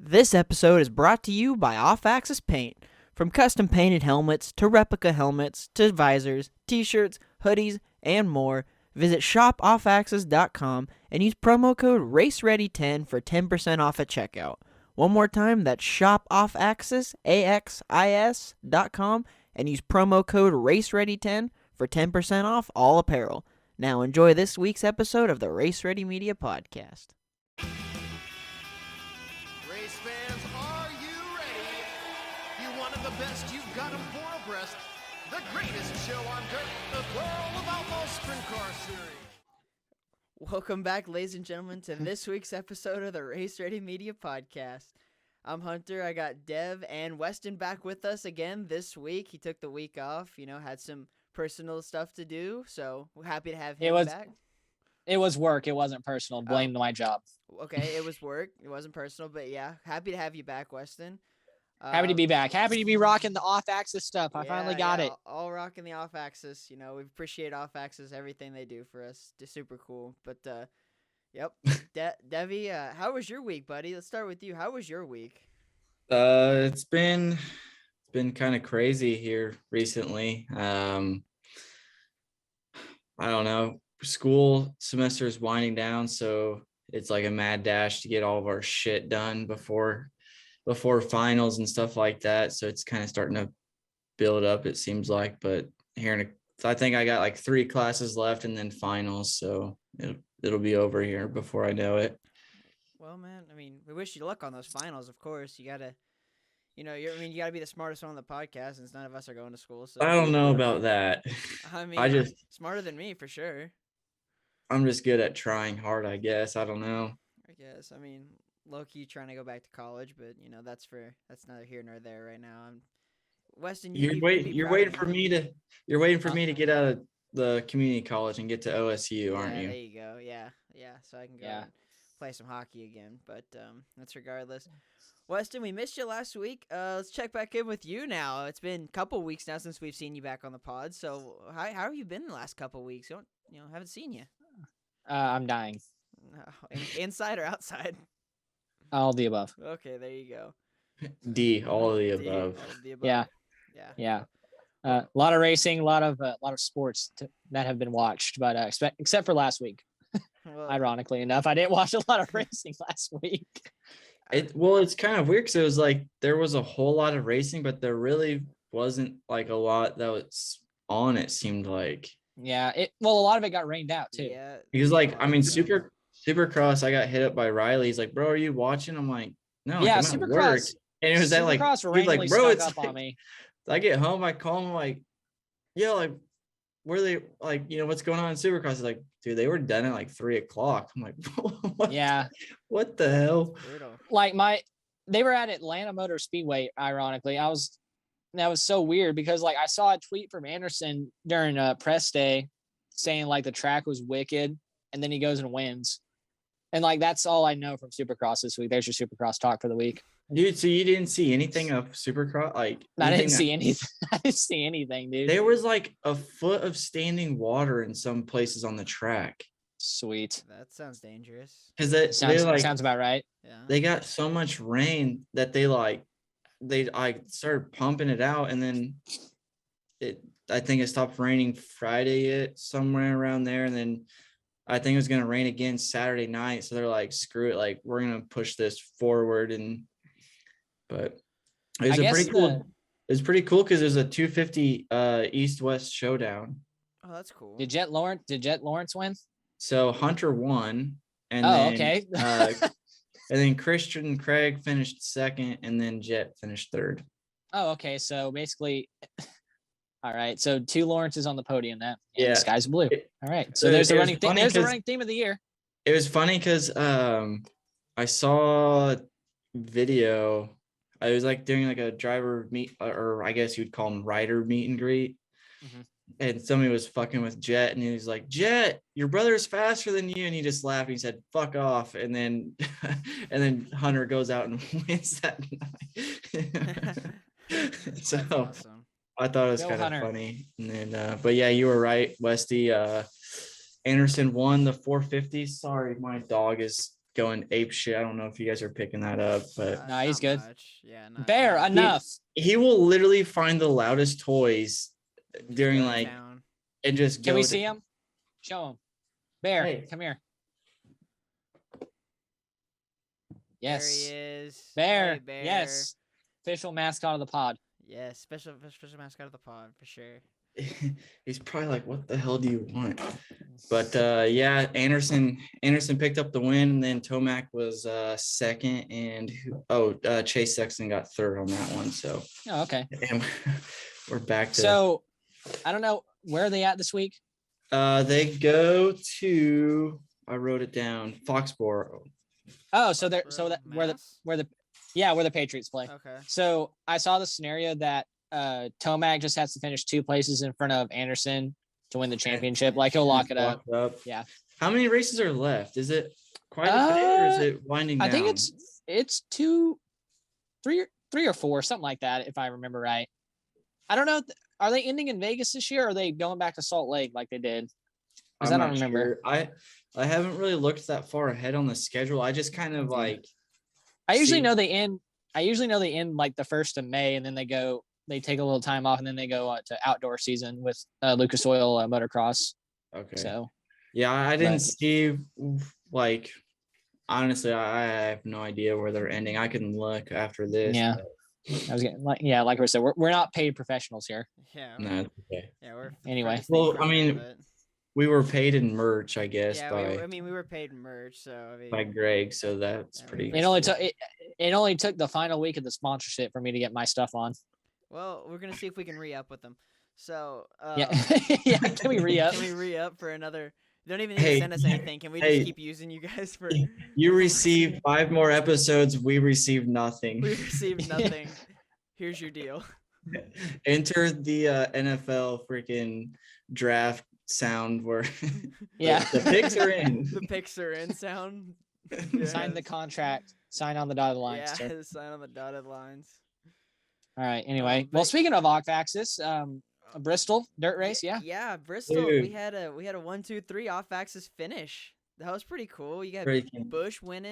This episode is brought to you by Off-Axis Paint. From custom painted helmets to replica helmets to visors, t-shirts, hoodies, and more, visit shopoffaxis.com and use promo code RACEREADY10 for 10% off at checkout. One more time, that's shopoffaxis.com and use promo code RACEREADY10 for 10% off all apparel. Now enjoy this week's episode of the Race Ready Media Podcast. Race fans, are you ready? You wanted the best, you've got them four abreast. The greatest show on dirt, the World of Outlaw Sprint Car Series. Welcome back, ladies and gentlemen, to this week's episode of the Race Ready Media Podcast. I'm Hunter. I got Dev and Weston back with us again this week. He took the week off, had some personal stuff to do, so we're happy to have him back. It was work. It wasn't personal. Blame my job. Okay, it was work. It wasn't personal, but yeah, happy to have you back, Weston. Happy to be back. Happy to be rocking the off-axis stuff. I finally got it. All rocking the off-axis. We appreciate off-axis, everything they do for us. It's super cool. But, yep. Devi, how was your week, buddy? Let's start with you. How was your week? It's been kind of crazy here recently. I don't know. School semester is winding down, so it's like a mad dash to get all of our shit done before finals and stuff like that. So it's kind of starting to build up, it seems like. But I think I got like 3 classes left and then finals, so it'll be over here before I know it. Well, man, we wish you luck on those finals. Of course, you gotta. You gotta be the smartest one on the podcast, since none of us are going to school. So I don't know about that. Smarter than me for sure. I'm just good at trying hard, I guess. I don't know. I guess. Low-key trying to go back to college, but that's neither here nor there right now. Weston, you're waiting for me to get out of the community college and get to OSU, aren't you? There you go. Yeah. So I can go and play some hockey again. But that's regardless. Weston, we missed you last week. Let's check back in with you now. It's been a couple weeks now since we've seen you back on the pod. So how have you been the last couple weeks? Haven't seen you. I'm dying. Inside or outside? All the above. Okay, there you go. All of the above. Yeah. A lot of racing, a lot of sports that have been watched, but except for last week. Well, ironically enough, I didn't watch a lot of racing last week. It's kind of weird because it was like there was a whole lot of racing, but there really wasn't like a lot that was on. It seemed like. Yeah, a lot of it got rained out too. Yeah, because Supercross, I got hit up by Riley. He's like, "Bro, are you watching?" I'm like, "No." Yeah, I'm Supercross. And it was that like, randomly "Bro, stuck up on me." I get home, I call him, like, "Yeah, like, where they like, what's going on in Supercross?" He's like, "Dude, they were done at like 3:00." I'm like, "What? Yeah, what the hell?" Like they were at Atlanta Motor Speedway. Ironically, that was so weird because like I saw a tweet from Anderson during press day saying like the track was wicked, and then he goes and wins. And like that's all I know from Supercross this week. There's your Supercross talk for the week. Dude, so you didn't see anything of Supercross? Like I didn't see anything. I didn't see anything, dude. There was like a foot of standing water in some places on the track. Sweet. That sounds dangerous. Because sounds about right. Yeah. They got so much rain that they started pumping it out, and then I think it stopped raining Friday somewhere around there, and then I think it was gonna rain again Saturday night. So they're like, screw it, like we're gonna push this forward. But it was pretty cool. It was pretty cool because there's a 250 East-West showdown. Oh, that's cool. Did Jet Lawrence win? So Hunter won, and okay. And then Christian Craig finished second, and then Jet finished third. Oh, okay. So basically, all right. So 2 Lawrences on the podium. The sky's blue. All right. So there's the running theme. There's the running theme of the year. It was funny because I saw a video. I was like doing like a driver meet, or I guess you'd call them rider meet and greet. Mm-hmm. And somebody was fucking with Jet, and he was like, "Jet, your brother's faster than you." And he just laughed. He said, "Fuck off." And then Hunter goes out and wins that night. So awesome. I thought it was kind of funny. And then, but yeah, you were right, Westy. Anderson won the 450. Sorry, my dog is going ape shit. I don't know if you guys are picking that up, but Nah, he's not good. much. Yeah, Bear, not enough. he will literally find the loudest toys during go to like town. and just Can go we to- see him? Show him. Bear, Hey. come here. There Yes. he is. Bear. Hey, Bear. Yes. Official mascot of the pod. Yes, special mascot of the pod for sure. he's probably like, what the hell do you want? But yeah, Anderson picked up the win, and then Tomac was second, and Chase Sexton got third on that one. So Oh, okay. and we're back to So I don't know, where are they at this week? they go to, I wrote it down, Foxborough. Oh, so they're so that Mass? where the Patriots play. Okay. So I saw the scenario that Tomac just has to finish 2 places in front of Anderson to win the championship. Like he'll lock it up. Yeah. How many races are left? Is it quite a bit, or is it winding down? I think it's 2, 3 or 4, something like that, if I remember right. I don't know. Are they ending in Vegas this year, or are they going back to Salt Lake like they did? Because I I'm don't not remember. sure. I haven't really looked that far ahead on the schedule. I just kind of like I usually see- know they end. I usually know they end like the 1st of May, and then they take a little time off, and then they go to outdoor season with Lucas Oil Motocross. Okay. So yeah, I didn't but- see like honestly, I have no idea where they're ending. I can look after this. Yeah. I was getting like I said, we're not paid professionals here. Yeah. No, it's okay. Yeah, we're Anyway. furthest Well, thing from I it, mean, but- We were paid in merch, I guess, yeah, we were paid merch, so I mean, by Greg, so that's Yeah, pretty. we- It only took the final week of the sponsorship for me to get my stuff on. well, we're gonna see if we can re-up with them. So Yeah. Yeah. Can we re-up? Can we re-up for another? You don't even need Hey, to send us anything. Can we hey. just keep using you guys for? You receive 5 more episodes. We receive nothing. We received nothing. Here's your deal. Enter the NFL freaking draft sound where Yeah. the picks are in. The picks are in sound. Sign the contract. Sign on the dotted lines. Yeah, Sir. sign on the dotted lines. All right. Anyway, well, but- speaking of off-axis, Bristol dirt race. Yeah. Yeah, Bristol. We Dude. had a 1-2-3 off-axis finish. That was pretty cool. You got Freaking- Bush winning.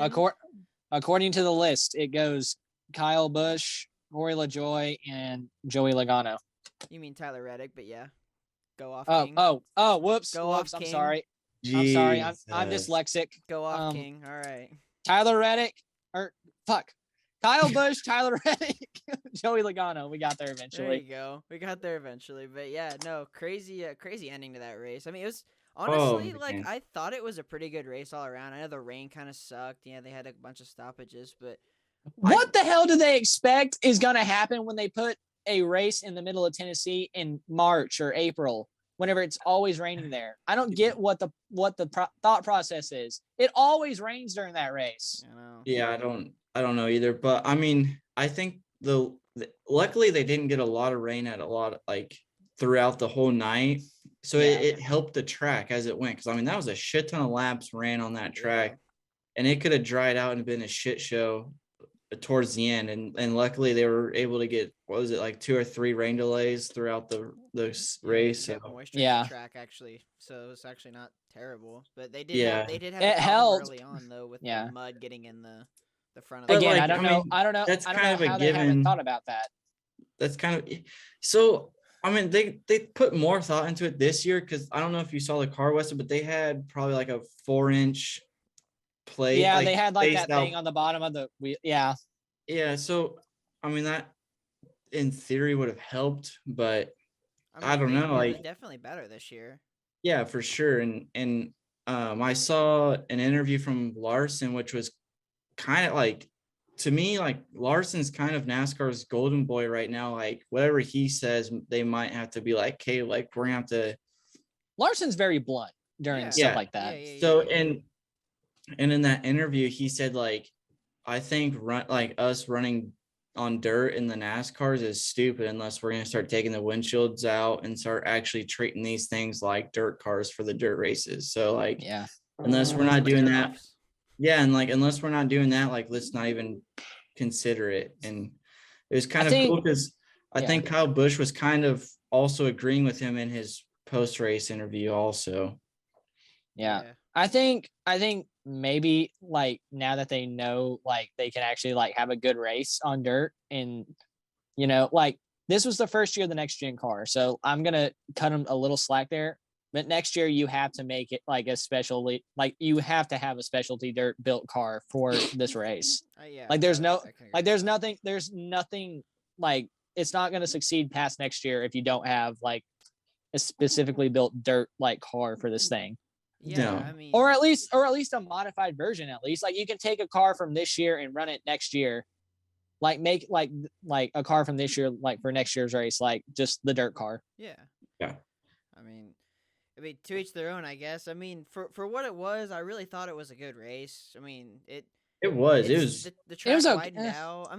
According to the list, it goes Kyle Busch, Rory LaJoy, and Joey Logano. You mean Tyler Reddick, but yeah. Go off Oh, King. whoops. Go off, I'm King. sorry. I'm sorry. I'm Jesus. dyslexic. Go off um, King. All right. Tyler Reddick, Kyle Busch, Tyler Reddick, Joey Logano. We got there There eventually. you go. We got there eventually, but yeah, no, crazy ending to that race. I mean, it was honestly like man. I thought it was a pretty good race all around. I know the rain kind of sucked. Yeah, they had a bunch of stoppages, but What the hell do they expect is going to happen when they put a race in the middle of Tennessee in March or April, whenever it's always raining there? I don't get what the thought process is. It always rains during that race. you know. Yeah, I don't know either, but I mean, I think luckily they didn't get a lot of rain at a lot like throughout the whole night, so Yeah. it helped the track as it went. Because I mean, that was a shit ton of laps ran on that track, Yeah. and it could have dried out and been a shit show towards the end. And luckily they were able to get, what was it, like 2 or 3 rain delays throughout the race. Kept So moisture in Yeah. the track actually, so it was actually not terrible. But they did Yeah. have, they did have It a problem held. early on though with Yeah. the mud getting in the front of But, the Again, like, I don't I know. mean, I don't know. that's I don't kind know of a how they haven't given. thought about that. that's kind of so. I mean, they put more thought into it this year, because I don't know if you saw the car, Weston, but they had probably like a 4-inch plate. Yeah, they had like spaced that thing out. on the bottom of the wheel. Yeah. Yeah, so I mean that in theory would have helped, but I don't know, it was like- definitely better this year. yeah, for sure. And I saw an interview from Larson, which was kind of like, to me, like Larson's kind of NASCAR's golden boy right now. Like whatever he says, they might have to be like, okay, like we're gonna have to. Larson's very blunt during Yeah. stuff Yeah. like that. So and in that interview, he said like, I think us running on dirt in the NASCARs is stupid unless we're gonna start taking the windshields out and start actually treating these things like dirt cars for the dirt races. So like, Yeah. unless we're not doing that, Turn-offs. yeah, and like unless we're not doing that, like let's not even consider it. And it was kind I of think- cool because I yeah. think Kyle Busch was kind of also agreeing with him in his post-race interview also. Yeah. I think maybe like now that they know like they can actually like have a good race on dirt, and like this was the first year of the next gen car, so I'm gonna cut them a little slack there. But next year you have to make it like a specialty, like you have to have a specialty dirt built car for this race. Yeah, Like there's no I can agree like with that. there's nothing like it's not gonna succeed past next year if you don't have like a specifically built dirt like car for this thing. Yeah, No. I mean, Or at least a modified version. At least like you can take a car from this year and run it next year, like make like a car from this year like for next year's race, like just the dirt car. yeah. Yeah. I mean, to each their own, I guess. I mean, for what it was, I really thought it was a good race. I mean, It was. It it's was. the It track was okay. widened out. I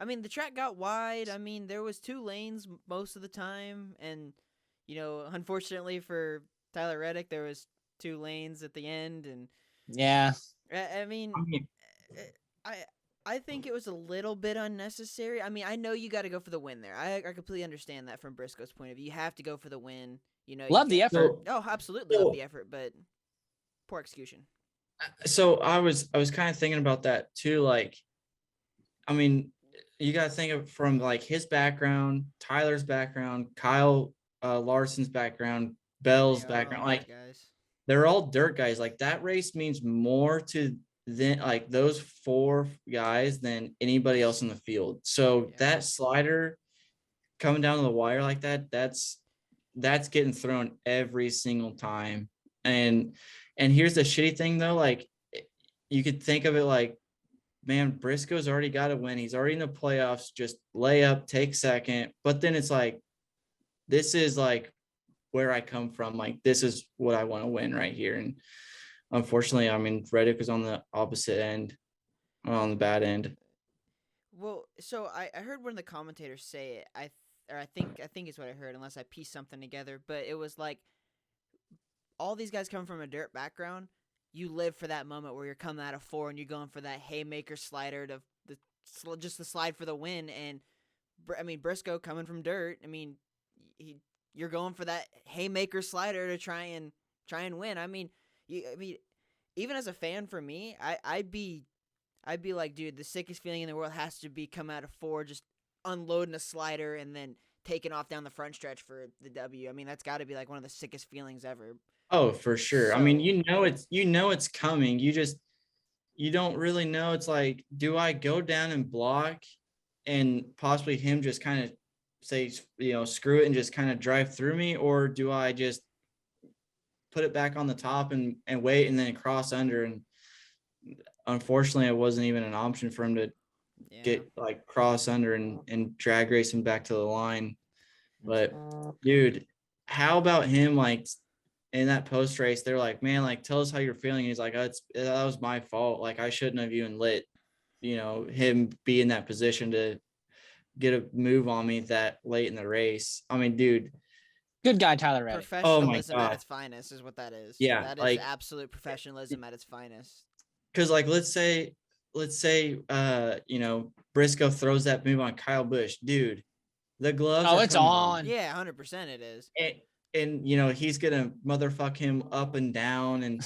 mean, the track got wide. I mean, there was 2 lanes most of the time, and unfortunately for Tyler Reddick, there was 2 lanes at the end, and Yeah. I mean, I mean, I I think it was a little bit unnecessary. I mean, I know you got to go for the win there. I completely understand that from Briscoe's point of view. You have to go for the win. You Love the can't. effort. Oh, absolutely love the effort, but poor execution. so I was kind of thinking about that too. Like, I mean, you got to think of from like his background, Tyler's background, Kyle Larson's background, Bell's They are background. all Like, dirt guys. they're all dirt guys. Like that race means more to then like those 4 guys than anybody else in the field. So Yeah. that slider coming down to the wire like that, that's getting thrown every single time. And here's the shitty thing though, like you could think of it like, man, Briscoe's already got a win. He's already in the playoffs. Just lay up, take second. But then it's like, this is like where I come from. Like, this is what I want to win right here. And unfortunately, I mean, Reddick was on the opposite end, on the bad end. Well, so I heard one of the commentators say it. I think it's what I heard, unless I pieced something together. But it was like all these guys come from a dirt background. You live for that moment where you're coming out of 4 and you're going for that haymaker slider to just the slide for the win. And I mean, Briscoe coming from dirt. I mean, you're going for that haymaker slider to try and win. I mean, even as a fan, for me, I'd be like, dude, the sickest feeling in the world has to be come out of 4, just unloading a slider and then taking off down the front stretch for the W. I mean, that's got to be like one of the sickest feelings ever. Oh, for sure. I So- mean, it's coming. You don't really know. It's like, do I go down and block and possibly him just kind of say, screw it and just kind of drive through me? Or do I just put it back on the top and wait and then cross under? And unfortunately, it wasn't even an option for him to get like cross under and drag race him back to the line. But dude, how about him? Like in that post race, they're like, man, like tell us how you're feeling. He's like, that was my fault. Like I shouldn't have even let him be in that position to get a move on me that late in the race. I mean, dude, Good guy, Tyler Reddick. Professionalism God. at its finest is what that is. Yeah, That is like- absolute professionalism at its finest. because like let's say Briscoe throws that move on Kyle Busch, dude. The gloves. Oh, are it's coming on. Yeah, 100% it is. And he's gonna motherfuck him up and down, and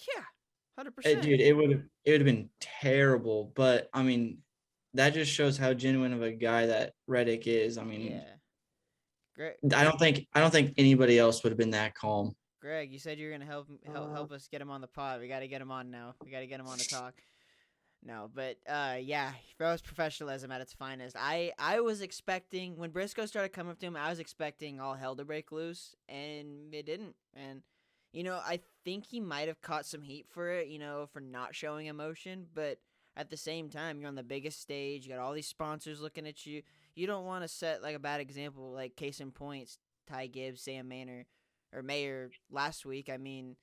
Yeah, 100%. dude, it would have been terrible. But I mean, that just shows how genuine of a guy that Reddick is. I mean, Yeah. Great. I don't think anybody else would have been that calm. Greg, you said you were gonna help us get him on the pod. We got to get him on now. We got to get him on to talk. No, but yeah, that was professionalism at its finest. I was expecting when Briscoe started coming up to him, I was expecting all hell to break loose, and it didn't. And I think he might have caught some heat for it, for not showing emotion. But at the same time, you're on the biggest stage. You got all these sponsors looking at you. You don't want to set like a bad example, like case in points, Ty Gibbs, Sam Mayer last week. I mean,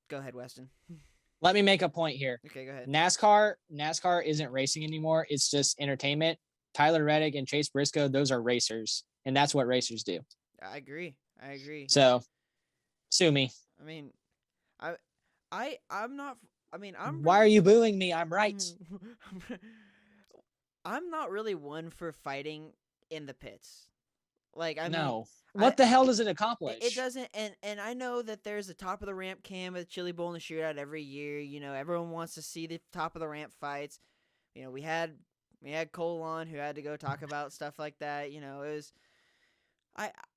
go ahead, Weston. Let me make a point here. Okay, go ahead. NASCAR isn't racing anymore. It's just entertainment. Tyler Reddick and Chase Briscoe, those are racers, and that's what racers do. I agree. So, sue me. I mean, I'm not. I mean, I'm. Why are you booing me? I'm right. I'm not really one for fighting in the pits. Like, I mean, No. I- What the hell does it it accomplish? doesn't. And I know that there's a top of the ramp cam at Chili Bowl and the shootout every year. You know, everyone wants to see the top of the ramp fights. You know, we had Cole on who had to go talk about stuff like that. You know, it was.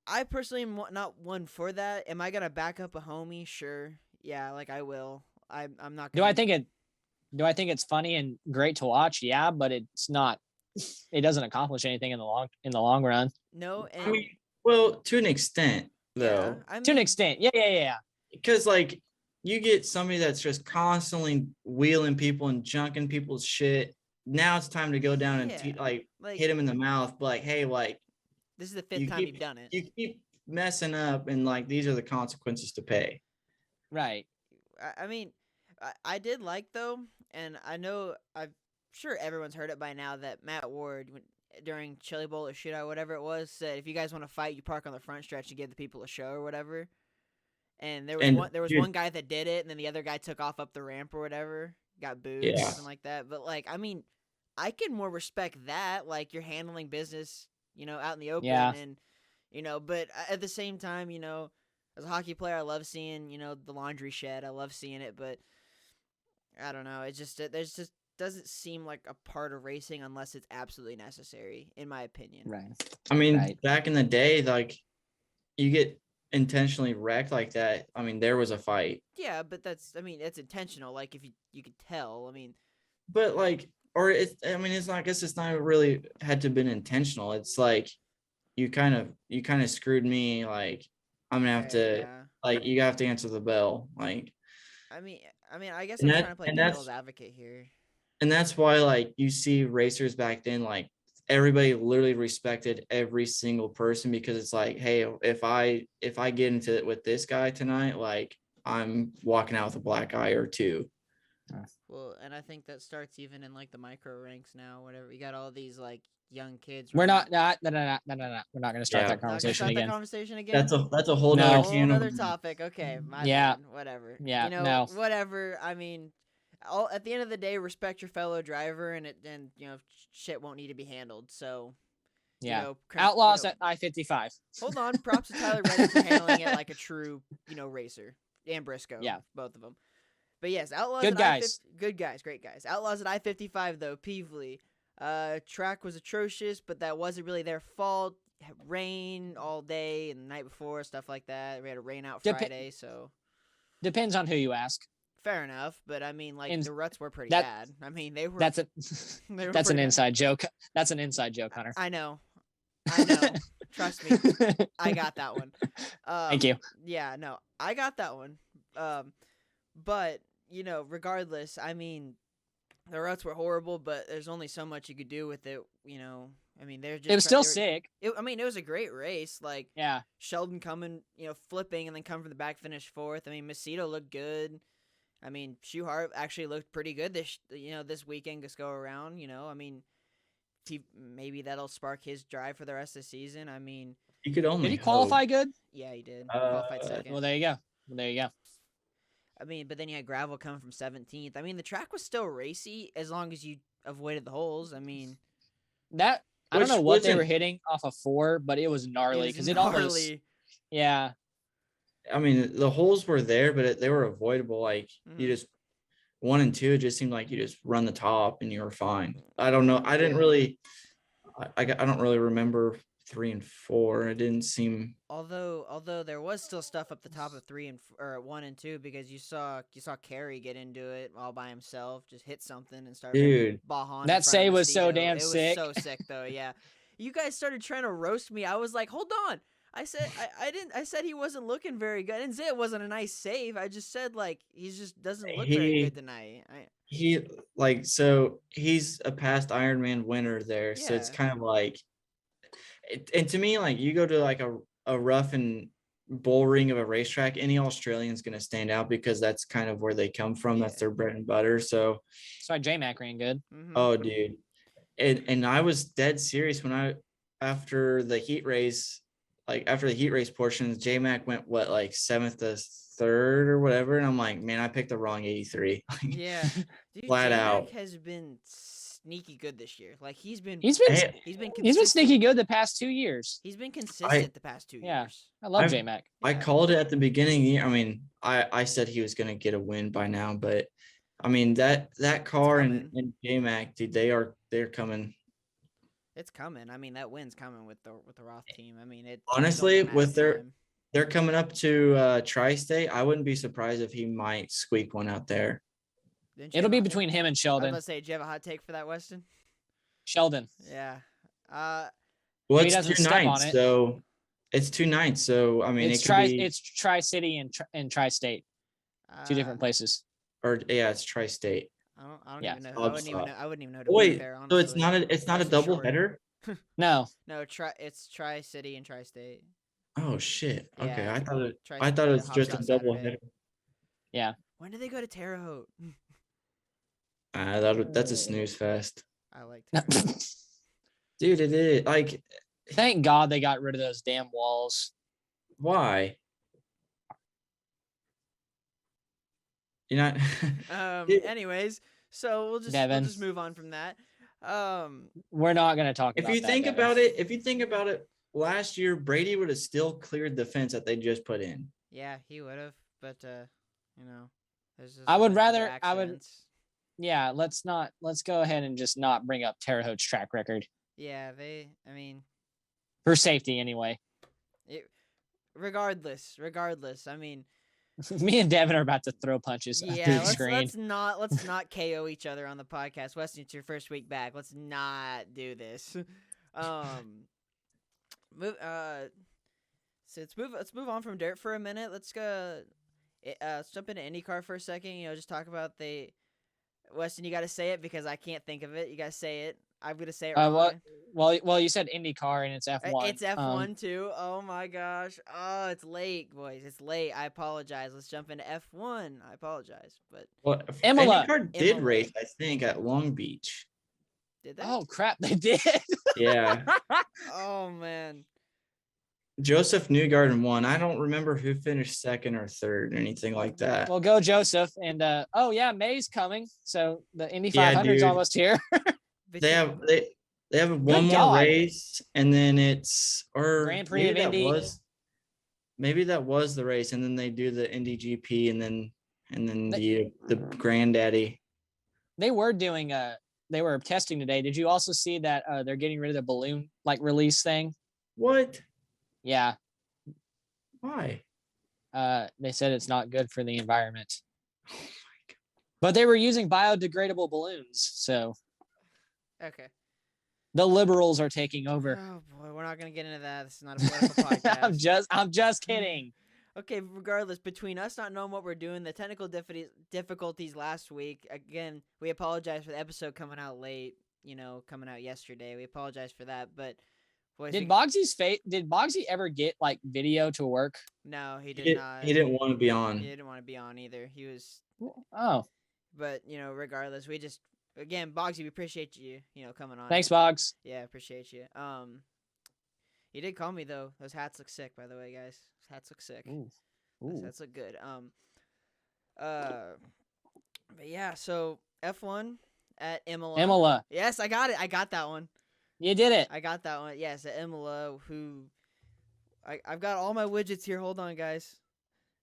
I personally am not one for that. Am I gonna back up a homie? Sure, yeah, like I will. I'm not. Do Gonna, I think it's funny and great to watch? Yeah, but it's not. It doesn't accomplish anything in the long run. No, I and mean, well, to an extent, yeah, though, I mean, To an extent, yeah. because like you get somebody that's just constantly wheeling people and junking people's shit. Now it's time to go down and Yeah, like like hit him in the mouth, but like, hey, like this is the fifth you time keep you've done it. you keep messing up, and like these are the consequences to pay. Right. I mean, I did like though, and I know I'm sure everyone's heard it by now that Matt Ward during Chili Bowl or shootout, whatever it was, said if you guys want to fight, you park on the front stretch to give the people a show or whatever. And there was dude, one guy that did it, and then the other guy took off up the ramp or whatever, got booed or Yeah. something like that. But like, I mean, I can more respect that. Like you're handling business, you know, out in the open, Yeah. and you know. But at the same time, you know, as a hockey player, I love seeing the laundry shed. I love seeing it, but I don't know. It just there's just doesn't seem like a part of racing unless it's absolutely necessary, in my opinion. Right. I mean, Right. back in the day, like you get intentionally wrecked like that. I mean, there was a fight, Yeah, but that's it's intentional. Like if you could tell. I mean, but like, or it's. I mean, it's not. I guess it's not really had to have been intentional. It's like you kind of screwed me. Like I'm gonna have okay, to yeah. like you have to answer the bell. Like I mean, I guess and I'm that trying to play and devil's that's advocate here. and that's why like you see racers back then like everybody literally respected every single person because it's like, hey, if I get into it with this guy tonight, like I'm walking out with a black eye or two. Well, and I think that starts even in like the micro ranks now. Whatever, you got all these like young kids. We're running- not. No. We're not going to start Yeah. that Not gonna conversation start that again. conversation again. That's a whole No. nother Whole can of other topic. Okay, my Yeah. bad. Whatever. Yeah, You know, no. whatever. I mean, at the end of the day, respect your fellow driver, and shit won't need to be handled. So, Yeah. you know, Outlaws at I-55. Hold on. Props to Tyler Reddick for handling it like a true, racer. And Briscoe. Yeah. Both of them. But yes, Outlaws Good at guys. good guys, great guys. Outlaws at I-55 though, Peevely. Track was atrocious, but that wasn't really their fault. Rain all day and the night before, stuff like that. We had a rain out Friday, so Depends on who you ask. fair enough. But I mean, like And the ruts were pretty that- bad. I mean, they were. That's a they were that's an pretty bad. inside joke. That's an inside joke, Hunter. I know. Trust me, I got that one. Thank you. Yeah, no, I got that one. But regardless, I mean, the ruts were horrible, but there's only so much you could do with it. I mean, they're just. It was still sick. I mean, it was a great race. Like Yeah. Sheldon coming, flipping and then coming from the back, finish fourth. I mean, Macedo looked good. I mean, Schuhart actually looked pretty good this weekend. Just go around. I mean, maybe that'll spark his drive for the rest of the season. I mean, You could only Did he qualify hope. good? yeah, he did. Qualified second. Well, there you go. I mean, but then you had gravel coming from 17th. I mean, the track was still racy as long as you avoided the holes. I mean, That I don't Which know what they wasn't- were hitting off of 4, but it was gnarly because it almost gnarly. yeah. I mean, the holes were there, but they were avoidable. Like you Mhm. just 1 and 2, it just seemed like you just run the top and you were fine. I don't know. I didn't really. I don't really remember 3 and 4. It didn't seem. Although there was still stuff up the top of 1 and 2 because you saw Kerry get into it all by himself, just hit something and started Dude. Bahan. That save was so damn sick. It was so sick though. Yeah, you guys started trying to roast me. I was like, hold on. I said I said he wasn't looking very good. I didn't say it wasn't a nice save. I just said like he just doesn't look very good tonight. So he's a past Ironman winner there. So it's Yeah. kind of like, and to me, like you go to like a rough and bull ring of a racetrack, any Australian's going to stand out because that's kind of where they come from. That's Yeah. their bread and butter. So, That's why J-Mac ran good. Mhm. oh, dude. And I was dead serious when after the heat race portions, J-Mac went like 7th to 3rd or whatever. And I'm like, man, I picked the wrong 83. Yeah, dude, Flat J-Mac out. has been sneaky good this year. Like He's been he's been he's consistent. been sneaky good the past 2 years. He's been consistent the past 2 Yeah. years. I love I've- J Mac. I called it at the beginning of the year. I mean, I said he was gonna get a win by now, but I mean that car and J-Mac, dude, they're coming. It's coming. I mean, that win's coming with the Roth team. I mean, it's Honestly, only a matter with of time. they're coming up to Tri-State. I wouldn't be surprised if he might squeak one out there. Didn't you It'll have be a- between him and I was Sheldon. about to say, do you have a hot take for that, Weston? Sheldon. Yeah. Well, He it's doesn't 2 step on nights, it. so it's 2 nights. So I mean, It's it could be it's Tri-City and Tri-State. 2 different places. or yeah, it's Tri-State. I don't Yeah. even know. I wouldn't even know. I wouldn't even know. To be Wait, fair, so it's honestly. not a Life's double short. header? No. No, it's Tri-City and Tri-State. Oh shit. Okay, Yeah, I thought it Tri-State was hops just a on double Saturday. header. When did they go to Terre Haute? That's a snooze fest. I like Terre Haute. Dude, it is like Thank God they got rid of those damn walls. why? You're not Anyways, so we'll Devin. just move on from that. We're not going to talk if about you that, think Devin. about it, last year Brady would have still cleared the fence that they just put in. Yeah, he would have, but you know, there's just I would other rather- accidents. Yeah, let's go ahead and just not bring up Terre Haute's track record Yeah, I mean, for safety anyway. regardless. I mean, Me and Devin are about to throw punches through yeah, the screen. let's not KO each other on the podcast. Weston, it's your first week back. Let's not do this. Move. So let's move on from dirt for a minute. Let's go. Let's jump into IndyCar for a second. You know, just talk about Weston, you got to say it because I can't think of it. You got to say it. I'm gonna say it wrong. Well, you said IndyCar and it's F1. It's F1 too. Oh my gosh. Oh, it's late, boys. It's late. I apologize. Let's jump into F1. I apologize, but Well, Imola. IndyCar did Imola. race, I think, at Long Beach. did they? Oh crap, they did. Yeah. Oh man. Joseph Newgarden won. I don't remember who finished second or third or anything like that. Well, go Joseph, and oh yeah, May's coming. So the Indy Yeah, 500 is dude. almost here. They have one more God. race, and then it's Grand Prix of Indy. Maybe that was the race, and then they do the Indy GP, and then the granddaddy. They were doing they were testing today. Did you also see that they're getting rid of the balloon release thing? What? Yeah. Why? They said it's not good for the environment. But they were using biodegradable balloons, so Okay. the liberals are taking over. Oh boy, we're not gonna get into that. This is not a political podcast. I'm just kidding. Okay, regardless, between us not knowing what we're doing, the technical difficulties last week, again, we apologize for the episode coming out late, coming out yesterday. We apologize for that, but boys, Did Bogsy ever get video to work? no, he did not. He didn't want to be on. He didn't want to be on either. He was, Oh, but regardless, we just, again, Bogsy, we appreciate you, coming on. thanks, Boggs. Yeah, appreciate you. He did call me though. Those hats look sick, by the way, guys. Those hats look sick. Ooh. Those hats look good. But yeah, so F1 at Imola. Imola, Yes, I got it. I got that one. you did it. I got that one. Yes, at Imola. I've got all my widgets here. Hold on, guys.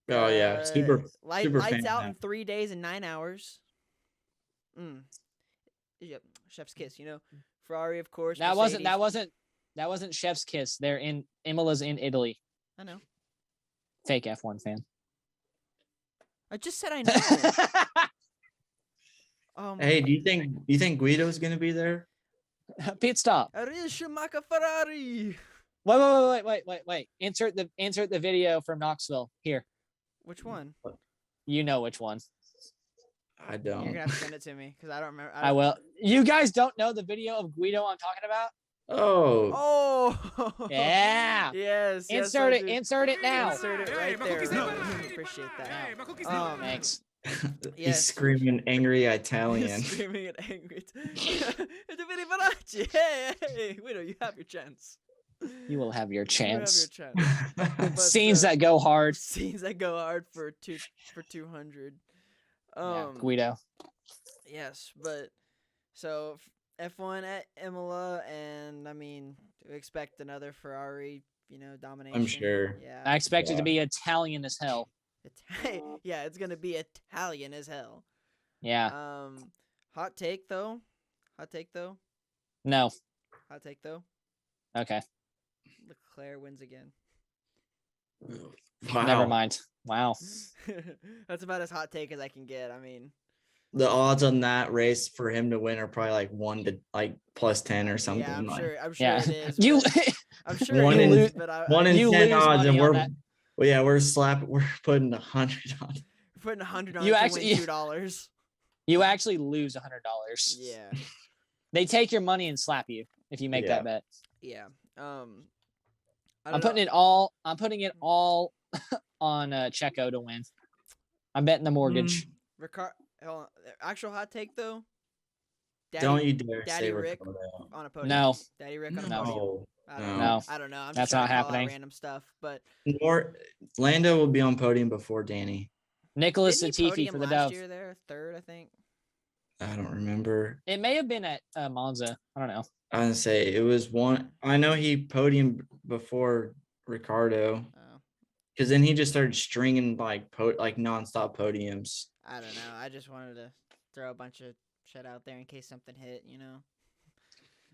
Oh yeah, super Lights fan out now. in 3 days and 9 hours. Yep, chef's kiss. Ferrari, of course. That Mercedes. wasn't Chef's Kiss. They're in Imola's in Italy. I know. Fake F1 fan. I just said I know. Hey, do you think Guido's gonna be there? Pit stop. Ariel Schumacher Ferrari. Wait. Insert the video from Knoxville here. Which one? You know which one. I You're don't. gonna have to send it to me because I don't remember. I will. You guys don't know the video of Guido I'm talking about? Oh, Oh. Yeah. Yes. Insert I it. do. Insert it now. Insert it right there. Appreciate that. Thanks. he's Yes. screaming angry He's Italian. screaming at angry. It's a very Veracci. Hey, Widow, you have your chance. You will have your You have chance. your chance. But, Scenes that go hard. Scenes that go hard for 200. Yeah, Guido. Yes, but so F1 at Imola, and I mean, to expect another Ferrari, domination. I'm sure. Yeah. I expect it to be Italian as hell. Yeah, it's gonna be Italian as hell. Yeah. Hot take though. Hot take though. No. Hot take though. Okay. Leclerc wins again. Wow. Never mind. Wow. That's about as hot take as I can get. I mean, The odds on that race for him to win are probably like 1 to like plus 10 or something. yeah, I'm like, sure. I'm sure Yeah. it is. You. I'm sure One it in- is, but 1 in You 10 lose odds, money and on that. we're putting 100 on. we're putting 100 on You it to actually- win $2. You actually lose $100. Yeah, They take your money and slap you if you make Yeah. that bet. yeah. I'm putting it all on Checo to win. I'm betting the mortgage. Hold on. Actual hot take though. Don't you dare Daddy say Rick Ricardo. on a podium. No. Daddy Rick on a No. podium. I don't No. know. No. I don't know. I'm That's just trying not to call out happening. random stuff, but Or Lando will be on podium before Danny. Nicholas didn't he Latifi podium for the last Dove. year there? Third, I think. I don't remember. It may have been at Monza. I don't know. I was gonna say it was one. I know he podiumed before Ricardo, Oh, because then he just started stringing like nonstop podiums. I don't know. I just wanted to throw a bunch of shit out there in case something hit.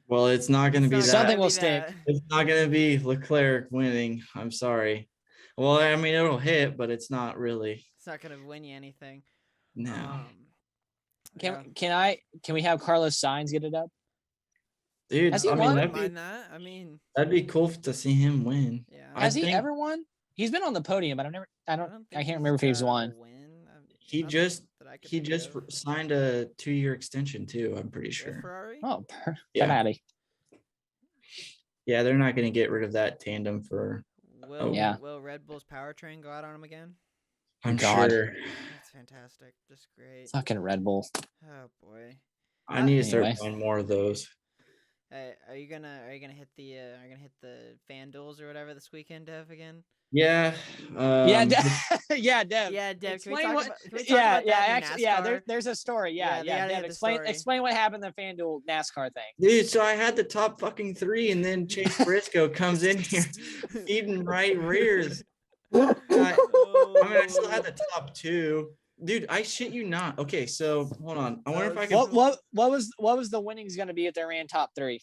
Well, it's not gonna be It's that. not Something gonna will be stick. that. It's not gonna be Leclerc winning. I'm sorry. Well, I mean it'll hit, but it's not really. It's not gonna win you anything. No, Yeah. Can we have Carlos Sainz get it up? dude. Has he I won? mean I that'd wouldn't be, mind that. I mean, cool to see him win. yeah. I Has he think- ever won? He's been on the podium, but I don't think can't he's remember if he's got a won. win. He Not just that I could he think just of. signed a 2-year extension too. I'm pretty With sure. Ferrari. Oh, Yeah. Patty. Yeah, they're not gonna get rid of that tandem for. Yeah. Will Red Bull's powertrain go out on him again? I'm God. sure. That's fantastic. Just great. Fucking Red Bull. Oh boy. I need to start Anyway. buying more of those. Hey, are you gonna hit the fan duels or whatever this weekend, Dev, again? Yeah. Yeah, um, yeah, Dev. Yeah, Dev. Can we Explain talk what? about, can we talk Yeah, about yeah, that in actually, yeah. NASCAR? There's a story. Yeah, Yeah, they yeah. gotta Dev, hit the story. explain what happened in the FanDuel NASCAR thing. Dude, so I had the top fucking 3, and then Chase Briscoe comes in here feeding right rears. I mean, I still had the top 2. Dude, I shit you not. Okay, so hold on. I wonder if I can. What was the winnings going to be if they ran top 3?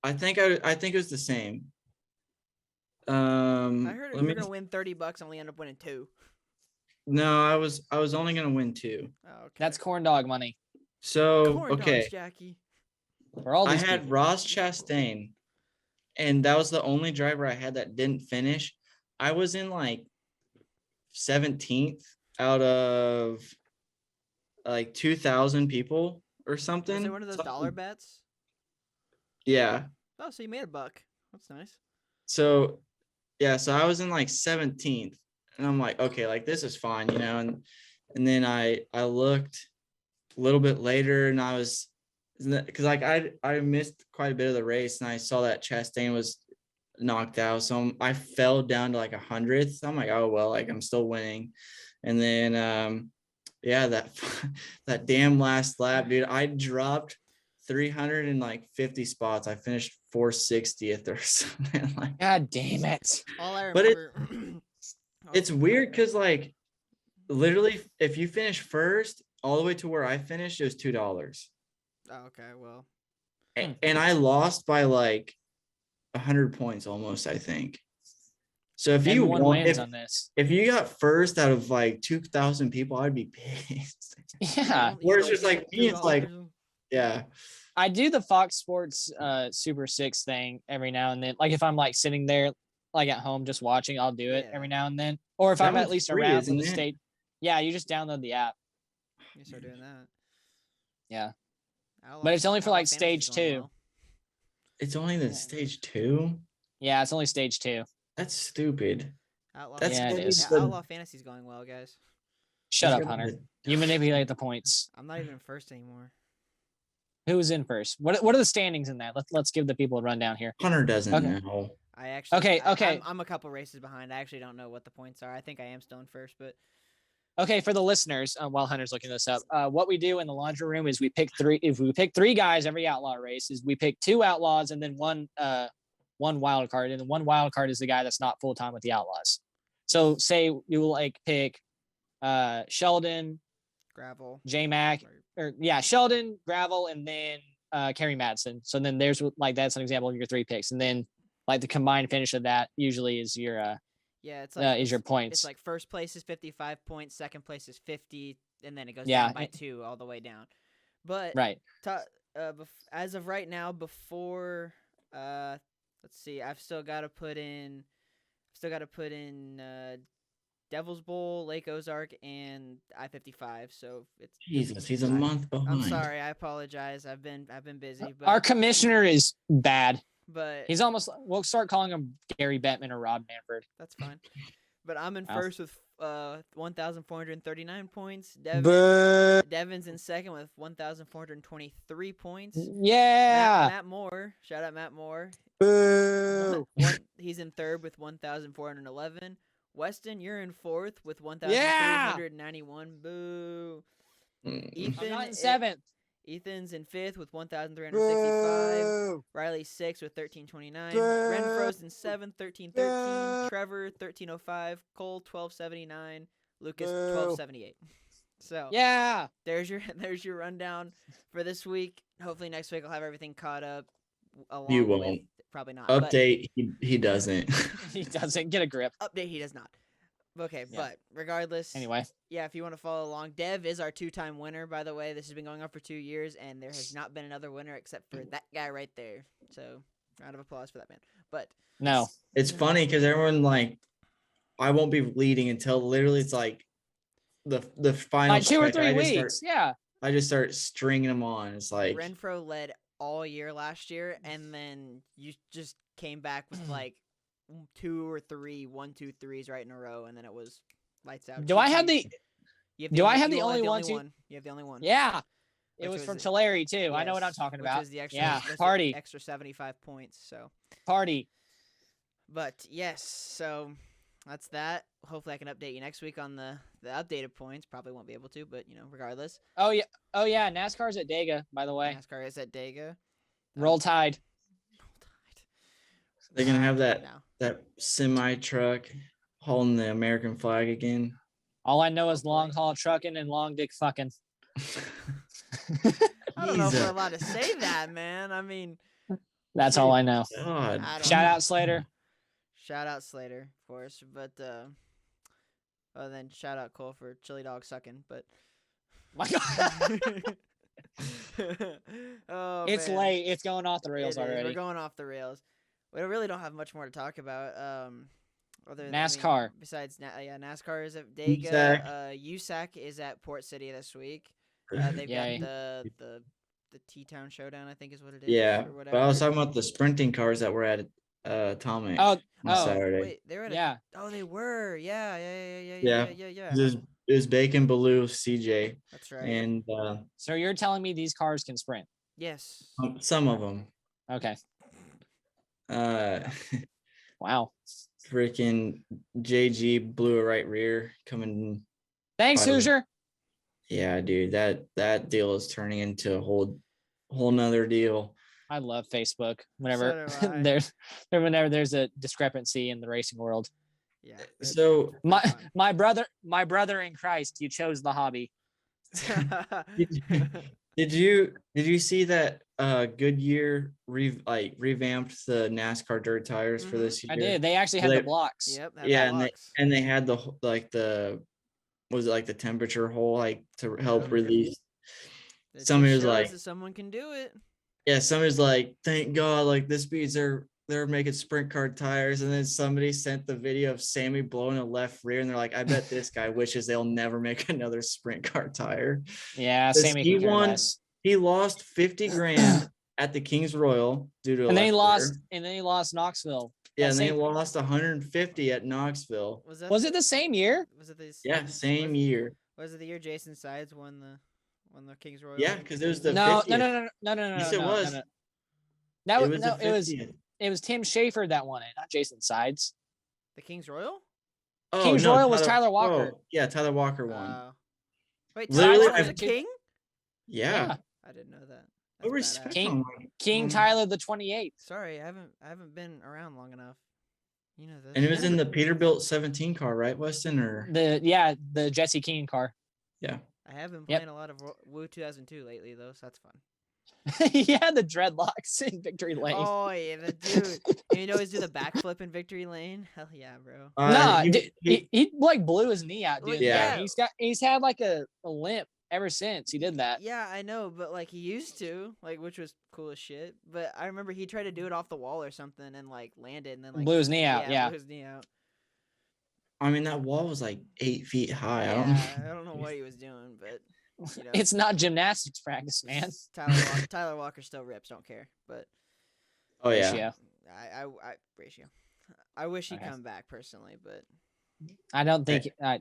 I think it was the same. I heard let you me. were gonna win $30 and only end up winning 2. No, I was only gonna win 2. Oh, okay. That's corn dog money So Corn okay, dogs, Jackie. for all I these had people. Ross Chastain, and that was the only driver I had that didn't finish. I was in like 17th out of like 2,000 people or something. Is it one of those dollar bets? Yeah. Oh, so you made $1. That's nice. So yeah, so I was in like 17th, and I'm like, okay, like this is fine, and then I looked a little bit later, and I was, because like I missed quite a bit of the race, and I saw that Chastain was knocked out, so I fell down to like 100th. I'm like, oh well, like I'm still winning. And then yeah, that damn last lap, dude, I dropped 350 spots. I finished 460th or something like. God damn it! All I But remember. It's weird because like literally if you finish first all the way to where I finished, it was $2. Oh, okay, well. And I lost by like 100 points almost, I think. So if you Everyone won, wins on this. if you got first out of like 2,000 people, I'd be pissed. Yeah, Where it's just like me, it's like, yeah. I do the Fox Sports Super 6 thing every now and then. Like if I'm like sitting there like at home just watching, I'll do it Yeah. every now and then. Or if That I'm at one's least free, around for isn't the it? state. Yeah, you just download the app. You start doing that. Yeah. Outlaw- But it's only for, Outlaw like, Fantasy's stage going 2. well. It's only the stage 2. Yeah, it's only stage 2. That's stupid. Outlaw That's Yeah, it Fantasy- is. yeah, Outlaw Fantasy's going well, guys. Shut That's up, gonna Hunter. be- You manipulate the points. I'm not even in first anymore. Who was in first? What are the standings in that? Let's give the people a rundown here. Hunter doesn't Okay. know. I actually. Okay, I- okay. I'm a couple races behind. I actually don't know what the points are. I think I am still in first, but Okay, for the listeners, while Hunter's looking this up, what we do in the laundry room is we pick three. If we pick three guys every outlaw race, is we pick two outlaws and then one wild card, and the one wild card is the guy that's not full time with the outlaws. So say you will like pick Sheldon, Gravel. J Mac, or Sheldon, Gravel, and then Kerry Madsen. So then there's like that's an example of your three picks, and then like the combined finish of that usually is your it's like is your points. It's like first place is 55 points, second place is 50, and then it goes Yeah. down by 2 all the way down. But right. As of right now, before let's see, I've still got to put in Devil's Bowl, Lake Ozark, and I-55. So it's Jesus, he's a month behind. I'm sorry, I apologize. I've been busy. But Our commissioner is bad. But he's almost. We'll start calling him Gary Bettman or Rob Manfred. That's fine. But I'm in Wow. first with 1,439 points. Devin's in second with 1,423 points. Yeah. Matt Moore. Shout out Matt Moore. Boo. He's in third with 1,411. Weston, you're in fourth with 1,391. Boo. Ethan, I'm not in seventh. Ethan's in fifth with 1,365. Riley sixth with 1,329. Renfro's in seventh, 1,313. Trevor 1,305. Cole 1,279. Lucas 1,278. So yeah, there's your rundown for this week. Hopefully next week I'll have everything caught up. You won't. Probably not. Update. He doesn't. He doesn't get a grip. Update. He does not. Okay, Yeah. but regardless. Anyway. Yeah, if you want to follow along, Dev is our 2-time winner, by the way. This has been going on for 2 years, and there has not been another winner except for that guy right there. So, round of applause for that man. But no, it's funny because everyone like, I won't be leading until literally it's like the final like 2 or stretch. 3 weeks. I just start stringing them on. It's like Renfro led all year last year, and then you just came back with like 2 or 3 1-2-3s right in a row, and then it was lights out. Do I have the? Do I have the you only have one? You have the only one. Yeah, it Which was from was- Tulare too. I know what I'm Yes, talking which about. was the extra, Yeah, that's the party. extra 75 points. So, Party. but yes, so that's that. Hopefully, I can update you next week on the updated points. Probably won't be able to, but regardless. Oh yeah. NASCAR's at Dega, by the way. NASCAR is at Dega. Roll Tide. they're gonna have that No. semi truck holding the American flag again. All I know is long haul trucking and long dick fucking. I don't know if we're allowed to say that, man. I mean, That's all I know. God. I don't Shout know. out Slater. Shout out Slater, of course, but then shout out Cole for chili dog sucking, but My God. oh, It's man. late. It's going off the It rails is. already. We're going off the rails. We really don't have much more to talk about. Other than, NASCAR. Besides, NASCAR is at Dega. USAC is at Port City this week. They've Yay. got the T-Town Showdown, I think is what it is. Yeah, or but whatever. I was talking about the sprinting cars that were at Atomic Oh, on Saturday. Wait, they were at yeah. Oh, they were. Yeah. Yeah. It was Bacon, Baloo, CJ, That's right. and So you're telling me these cars can sprint? Yes. some of them. Okay. Uh, Wow. freaking JG blew a right rear coming. Thanks, By the- Hoosier. Yeah, dude, that deal is turning into a whole nother deal. I love Facebook. Whenever So do I. whenever there's a discrepancy in the racing world. Yeah. So My brother in Christ, you chose the hobby. did you see that Goodyear revamped the NASCAR dirt tires for this year? I did. They actually had They- the blocks. Yep. Yeah, and they had the was it like the temperature hole to help release. Somebody was like, someone can do it. yeah, somebody's like, thank God, like this means they're making sprint car tires. And then somebody sent the video of Sammy blowing a left rear, and they're like, I bet this guy wishes they'll never make another sprint car tire. Yeah, 'Cause Sammy he could care won- less. He lost 50 grand at the Kings Royal due to a And then he left lost. rear. And then he lost Knoxville. Yeah, that and then he same- lost 150 at Knoxville. Was it the same year? Was it this? Yeah, same year. Was it the year Jason Sides won the Kings Royal? Yeah, because it was the No, 50th. no. Yes, it was. That It was was the no. It was 50th. it was Tim Schafer that won it, not Jason Sides. The Kings Royal. Oh King's no, Royal was Tyler Walker. Oh, yeah, Tyler Walker won. Wait, Literally, Tyler was I- a king? Yeah. Yeah. I didn't know that. What That's respect badass. King- on like, King Tyler the 28th. Sorry, I haven't been around long enough. You know this. And it was in the Peterbilt 17 car, right, Weston? Or The Jesse King car. yeah. I have been Yep. playing a lot of Woo 2002 lately though, so that's fun. He had the dreadlocks in Victory Lane. Oh yeah, the dude. And you always do the backflip in Victory Lane. Hell yeah, bro. Nah, he- he like blew his knee out doing Yeah. that. He's had like a limp ever since he did that. Yeah, I know, but like he used to, like, which was cool as shit. But I remember he tried to do it off the wall or something and like landed and then like Blew his knee out. Yeah. blew his knee out. I mean, that wall was like 8 feet high. I don't Yeah, know. I don't know what he was doing, but you know, It's not gymnastics practice, man. Tyler Walker still rips. Don't care, but Oh yeah. Ratio. I ratio. I wish he'd Okay. come back personally, but I don't think. no, I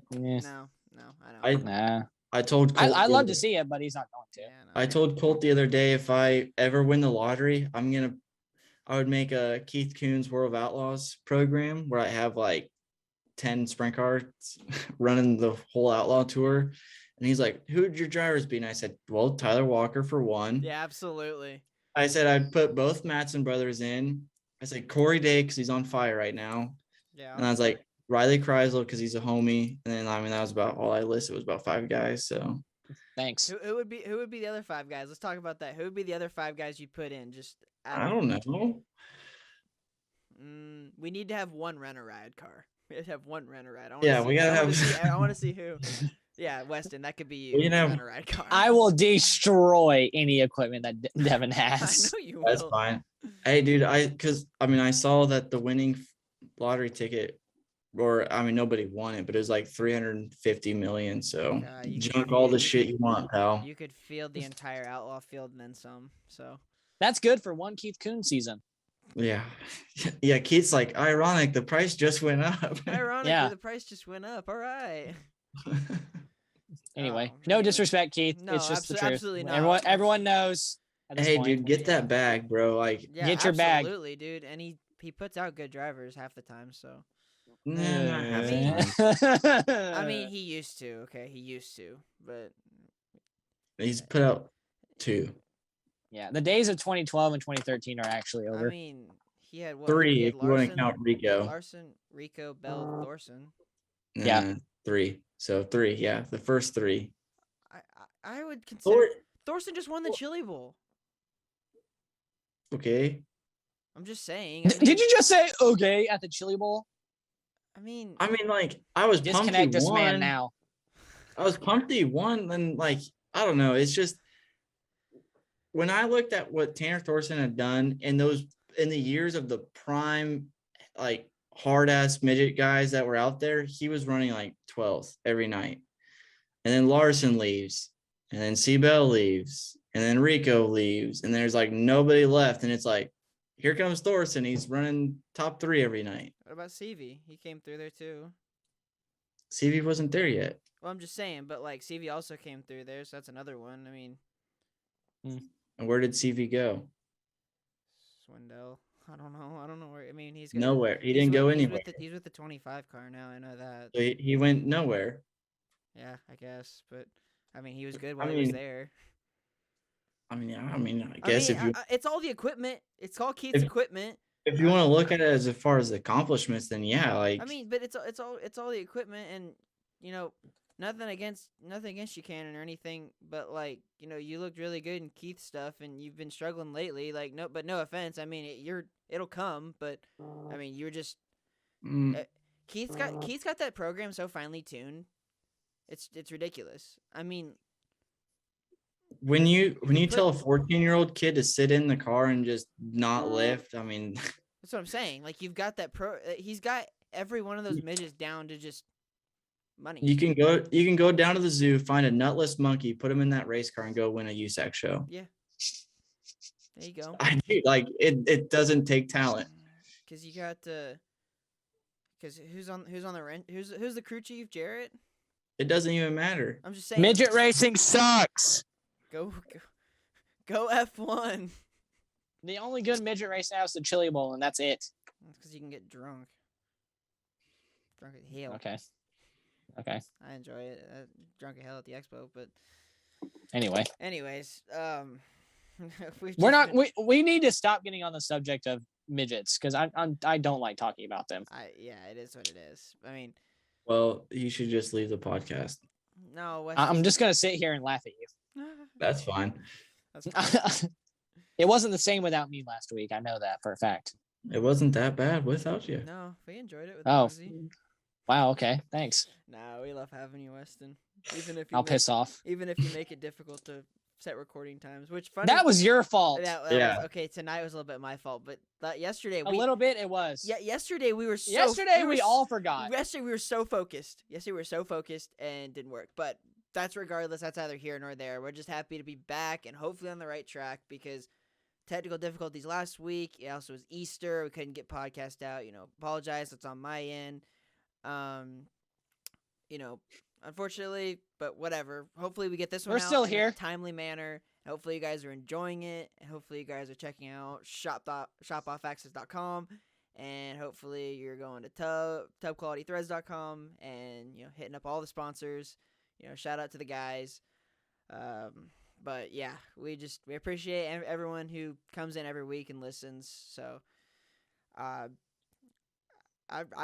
don't. Nah. I told Colt I the love other- to see it, but he's not going to. Yeah, no. I told Colt the other day if I ever win the lottery, I would make a Keith Coons World of Outlaws program where I have like 10 sprint cars running the whole outlaw tour. And he's like, who'd your drivers be? And I said, well, Tyler Walker for one. Yeah, absolutely. I said I'd put both Matson brothers in. I said Corey Day because he's on fire right now. Yeah. And I was like, Riley Kreisel because he's a homie. And then I mean that was about all I listed was about 5 guys. So Thanks. Who would be the other 5 guys? Let's talk about that. Who would be the other 5 guys you put in? Just I don't know. We need to have one rent-a-ride car. We have to have one rent-a-ride. We gotta have. I want to see who. Yeah, Weston, that could be you. You know, rent-a-ride car. I will destroy any equipment that Devin I has. know you That's will. fine. Hey, dude, I saw that the winning lottery ticket, or I mean, nobody won it, but it was like 350 million. So Yeah, you junk could- all the you shit could- you want, pal. You could field the entire outlaw field and then some. So That's good for one Keith Coons season. Yeah, yeah. Keith's like, ironic. The price just went up. ironically, Yeah. the price just went up. All right. Anyway, Oh, no anyway. disrespect, Keith. No, it's just the truth. absolutely not. Everyone knows. at this Hey, point. dude, get that bag, bro. Like, Yeah, Get your bag. Absolutely, dude. And he puts out good drivers half the time. So nah, not half the time. I mean, he used to. Okay, he used to, but He's put out 2. yeah, the days of 2012 and 2013 are actually over. I mean, he had what? 3 He if had you want to Larson, count Rico. Larson, Rico, Bell, Thorson. Yeah. Nah, 3. So 3, yeah, the first 3. I would consider Or Thorson just won the Chili Bowl. okay. I'm just saying. Did you just say okay at the Chili Bowl? I mean, I mean, like, I was pumped Disconnect he this man won. now. I was pumped he won. Then, like, I don't know. It's just when I looked at what Tanner Thorson had done in the years of the prime, like hard ass midget guys that were out there, he was running like 12th every night. And then Larson leaves, and then Seabell leaves, and then Rico leaves, and there's like nobody left. And it's like, here comes Thorson. He's running top 3 every night. what about CV? He came through there too. CV wasn't there yet. Well, I'm just saying, but like CV also came through there, so that's another one. I mean, And where did CV go? Swindell. I don't know where. I mean, he's got, Nowhere. He he's didn't go with- anywhere. He's with the 25 car now. I know that. So he went nowhere. Yeah, I guess, but I mean, he was good I while he was mean, there. I guess if you it's all the equipment. It's called Keith's If- equipment. if you want to look at it as far as accomplishments, then yeah, like I mean, but it's all the equipment, and you know, nothing against you, Cannon, or anything, but like, you know, you looked really good in Keith's stuff, and you've been struggling lately. Like, no offense. I mean, it'll come, but I mean, you're just mm, Keith's got that program so finely tuned. It's ridiculous. I mean, when you put- tell a 14-year-old kid to sit in the car and just not lift, I mean, that's what I'm saying. Like, you've got that he's got every one of those midgets down to just money. you can go down to the zoo, find a nutless monkey, put him in that race car, and go win a USAC show. Yeah. There you go. I do like it doesn't take talent. Because you got because who's on the rent? Who's the crew chief? Jarrett. It doesn't even matter. I'm just saying. Midget racing sucks. Go F1. The only good midget race now is the Chili Bowl, and that's it. That's because you can get drunk. Drunk as hell. Okay. I enjoy it. Drunk as hell at the expo, but Anyway, anyways, we're not. We need to stop getting on the subject of midgets because I don't like talking about them. Yeah, it is what it is. I mean, Well, you should just leave the podcast. no, I'm just gonna sit here and laugh at That's fine. you. It wasn't the same without me last week. I know that for a fact. It wasn't that bad without you. No, we enjoyed it with Oh, Ozzy. wow. Okay, thanks. No, we love having you, Weston. Even if I'll piss off. Even if you make it difficult to set recording times, which funny. That was your fault. Yeah. Okay, tonight was a little bit my fault, but yesterday A little bit. It was. Yeah, yesterday we were so. Yesterday we all forgot. Yesterday we were so focused. Yesterday we were so focused and didn't work. But that's regardless. That's neither here nor there. We're just happy to be back and hopefully on the right track because technical difficulties last week. It also was Easter. We couldn't get podcast out. Apologize. That's on my end. Unfortunately, but whatever. Hopefully we get this one We're out still in here. a timely manner. Hopefully you guys are enjoying it. And hopefully you guys are checking out shop.offaccess.com. And hopefully you're going to tubqualitythreads.com and hitting up all the sponsors. Shout out to the guys. But yeah, we appreciate everyone who comes in every week and listens. So, I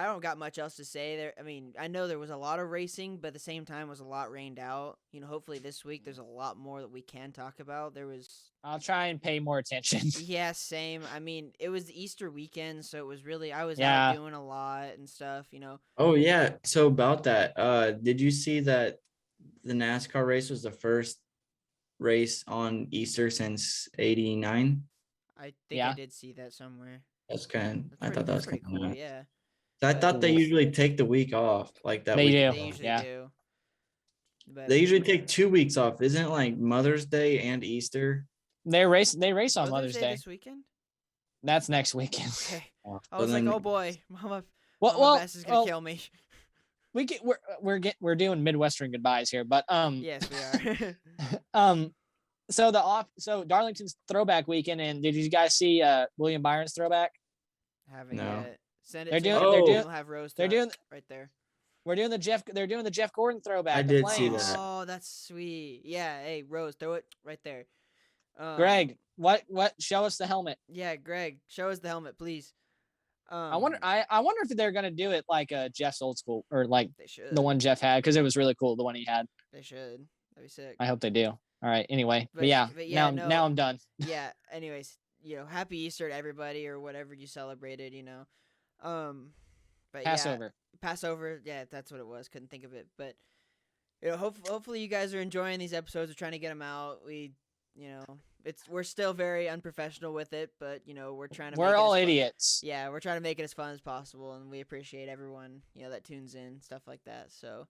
don't got much else to say there. I mean, I know there was a lot of racing, but at the same time was a lot rained out. Hopefully this week there's a lot more that we can talk about. I'll try and pay more attention. Yeah, same. I mean, it was the Easter weekend, so it was really I was out doing a lot and stuff. Oh yeah. So about that, did you see that the NASCAR race was the first race on Easter since '89? I think I did see that somewhere. That's I thought that was pretty kind of cool. Yeah. I thought they usually take the week off like that. They week. do. They usually Yeah. do. But They usually take 2 weeks off. Isn't it like Mother's Day and Easter? They race on Mother's Day. this weekend. That's next weekend. Okay. Oh, I was then- like, oh boy, Mama Well, Bess is gonna kill me. we're doing Midwestern goodbyes here, but Yes, we are. So Darlington's throwback weekend, and did you guys see William Byron's throwback? Haven't No. yet. Send it. They're to doing- me. they're doing- We'll have Rose. they're doing- right there. They're doing the Jeff Gordon throwback. I the did see Flames. that. Oh, that's sweet. Yeah. Hey, Rose, throw it right there. Greg, what? Show us the helmet. Yeah, Greg, show us the helmet, please. I wonder if they're gonna do it like Jeff's old school or like They should. the one Jeff had because it was really cool. The one he had. They should. That'd be sick. I hope they do. All right. Anyway, But yeah, now I'm done. Yeah. Anyways, happy Easter to everybody or whatever you celebrated. But Passover. Passover. Yeah, that's what it was. Couldn't think of it, but hopefully you guys are enjoying these episodes. We're trying to get them out. We're still very unprofessional with it, but we're trying to. We're make it all as fun- idiots. Yeah, we're trying to make it as fun as possible, and we appreciate everyone that tunes in, stuff like that. So,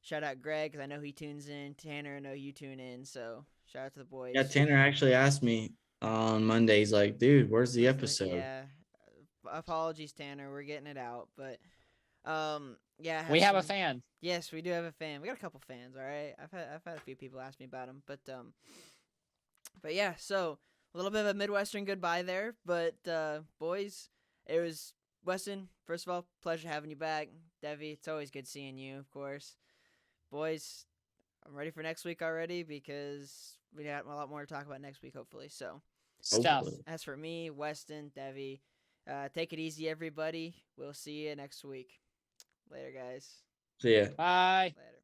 shout out Greg because I know he tunes in. Tanner, I know you tune in. So, shout out to the boys. Yeah, Tanner actually asked me on Monday. He's like, "Dude, where's the episode?" Yeah, apologies, Tanner. We're getting it out, but yeah. We have a fan. Yes, we do have a fan. We got a couple fans. All right, I've had a few people ask me about them, but yeah. So a little bit of a Midwestern goodbye there, but boys, it was Weston. First of all, pleasure having you back, Devi. It's always good seeing you, of course. Boys, I'm ready for next week already because we got a lot more to talk about next week, hopefully. So Stuff. Hopefully. as for me, Weston, Devi, take it easy, everybody. We'll see you next week. Later, guys. So yeah. Bye. Later.